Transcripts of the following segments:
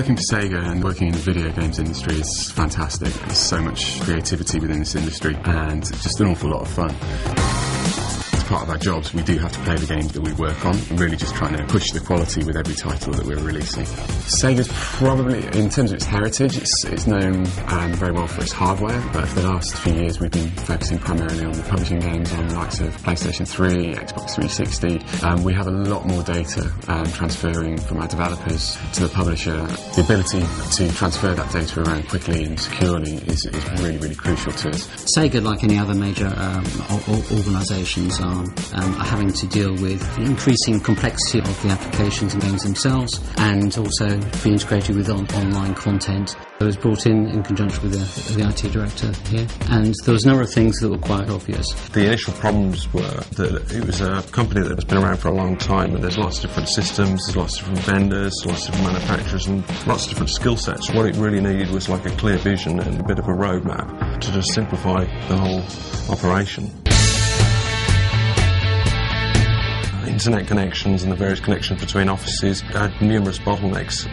Working for SEGA and working in the video games industry is fantastic. There's so much creativity within this industry and just an awful lot of fun. As part of our jobs, we do have to play the games that we work on and really just trying to push the quality with every title that we're releasing. SEGA's probably, in terms of its heritage, it's known very well for its hardware, but for the last few years we've been focusing primarily on the publishing games on the likes of PlayStation 3, Xbox 360. We have a lot more data transferring from our developers to the publisher. The ability to transfer that data around quickly and securely is really, really crucial to us. SEGA, like any other major organisations, are having to deal with the increasing complexity of the applications and games themselves, and also be integrated with online content. I was brought in conjunction with the IT director here, and there was a number of things that were quite obvious. The initial problems were that it was a company that has been around for a long time, and there's lots of different systems, there's lots of different vendors, lots of different manufacturers, and lots of different skill sets. What it really needed was like a clear vision and a bit of a roadmap to just simplify the whole operation. Internet connections and the various connections between offices had numerous bottlenecks,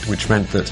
which meant that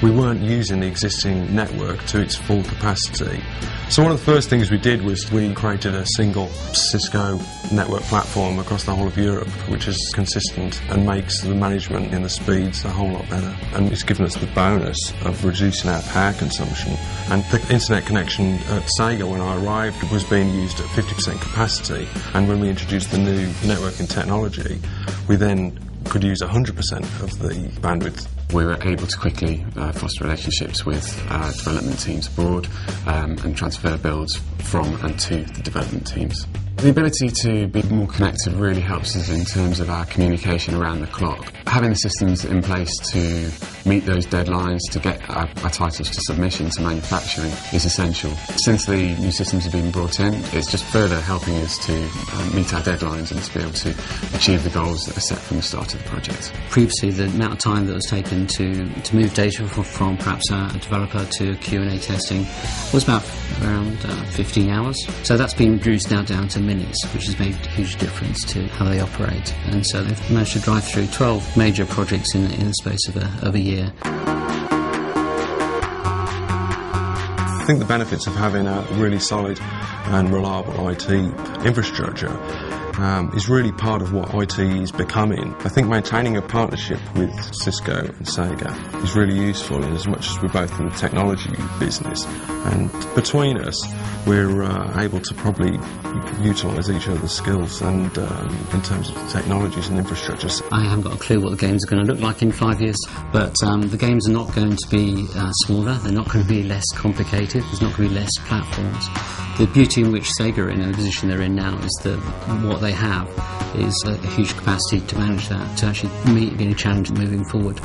we weren't using the existing network to its full capacity. So one of the first things we did was we created a single Cisco network platform across the whole of Europe, which is consistent and makes the management and the speeds a whole lot better. And it's given us the bonus of reducing our power consumption. And the internet connection at SEGA when I arrived was being used at 50% capacity, and when we introduced the new networking technology, we then could use 100% of the bandwidth. We were able to quickly foster relationships with development teams abroad and transfer builds from and to the development teams. The ability to be more connected really helps us in terms of our communication around the clock. Having the systems in place to meet those deadlines, to get our titles to submission to manufacturing is essential. Since the new systems have been brought in, it's just further helping us to meet our deadlines and to be able to achieve the goals that are set from the start of the project. Previously, the amount of time that was taken to move data from perhaps a developer to Q&A testing was about around 15 hours. So that's been reduced now down to minutes, which has made a huge difference to how they operate. And so they've managed to drive through 12 major projects in the space of a year. I think the benefits of having a really solid and reliable IT infrastructure is really part of what IT is becoming. I think maintaining a partnership with Cisco and SEGA is really useful, in as much as we're both in the technology business, and between us we're able to probably utilise each other's skills and in terms of technologies and infrastructures. I haven't got a clue what the games are going to look like in 5 years, but the games are not going to be smaller, they're not going to be less complicated, there's not going to be less platforms. The beauty in which SEGA are in the position they're in now is that what they have is a huge capacity to manage that, to actually meet any challenge moving forward.